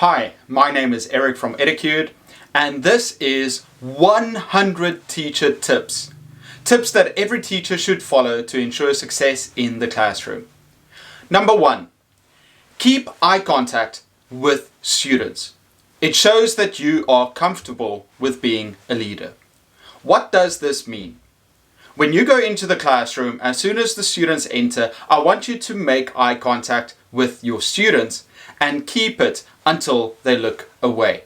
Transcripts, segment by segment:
Hi, my name is Eric from Etiquette, and this is 100 teacher tips. Tips that every teacher should follow to ensure success in the classroom. Number 1, keep eye contact with students. It shows that you are comfortable with being a leader. What does this mean? When you go into the classroom, as soon as the students enter, I want you to make eye contact with your students and keep it until they look away.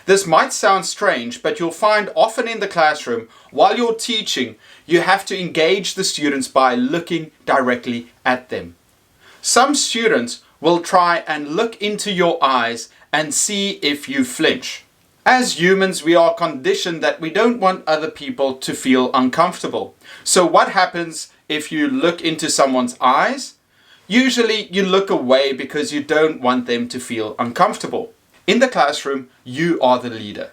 This might sound strange, but you'll find often in the classroom, while you're teaching, you have to engage the students by looking directly at them. Some students will try and look into your eyes and see if you flinch. As humans, we are conditioned that we don't want other people to feel uncomfortable. So what happens if you look into someone's eyes? Usually you look away because you don't want them to feel uncomfortable. In the classroom, you are the leader.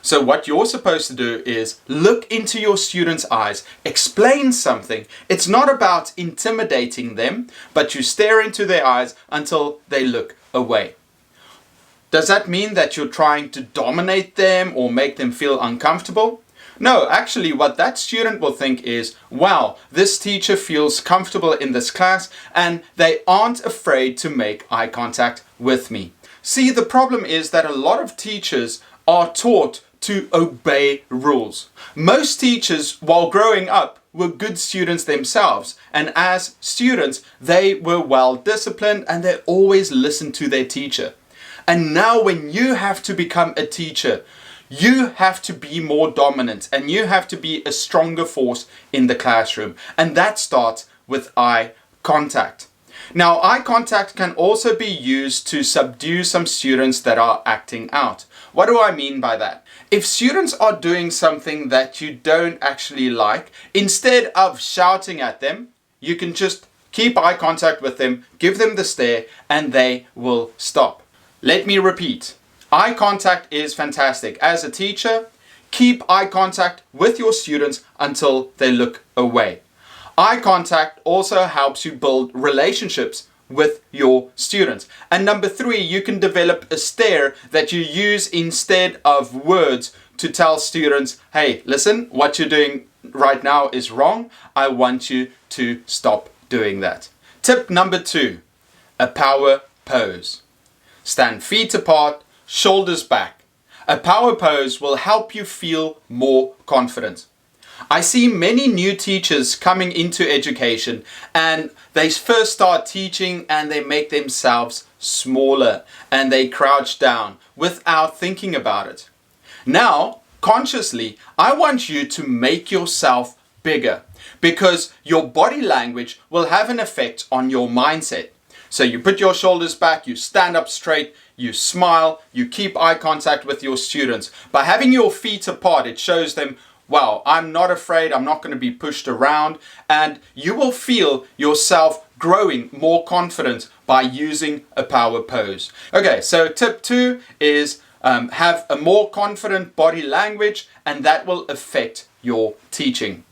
So what you're supposed to do is look into your students' eyes, explain something. It's not about intimidating them, but you stare into their eyes until they look away. Does that mean that you're trying to dominate them or make them feel uncomfortable? No, actually what that student will think is, wow, this teacher feels comfortable in this class and they aren't afraid to make eye contact with me. See, the problem is that a lot of teachers are taught to obey rules. Most teachers, while growing up, were good students themselves, and as students, they were well disciplined and they always listened to their teacher. And now when you have to become a teacher, you have to be more dominant and you have to be a stronger force in the classroom. And that starts with eye contact. Now, eye contact can also be used to subdue some students that are acting out. What do I mean by that? If students are doing something that you don't actually like, instead of shouting at them, you can just keep eye contact with them, give them the stare, and they will stop. Let me repeat. Eye contact is fantastic. As a teacher, keep eye contact with your students until they look away. Eye contact also helps you build relationships with your students. And number 3, you can develop a stare that you use instead of words to tell students, hey, listen, what you're doing right now is wrong. I want you to stop doing that. Tip number 2, a power pose. Stand feet apart, shoulders back. A power pose will help you feel more confident. I see many new teachers coming into education and they first start teaching and they make themselves smaller and they crouch down without thinking about it. Now, consciously, I want you to make yourself bigger because your body language will have an effect on your mindset. So you put your shoulders back, you stand up straight, you smile, you keep eye contact with your students. By having your feet apart, it shows them, wow, I'm not afraid, I'm not going to be pushed around, and you will feel yourself growing more confident by using a power pose. Okay, so tip 2 is have a more confident body language, and that will affect your teaching.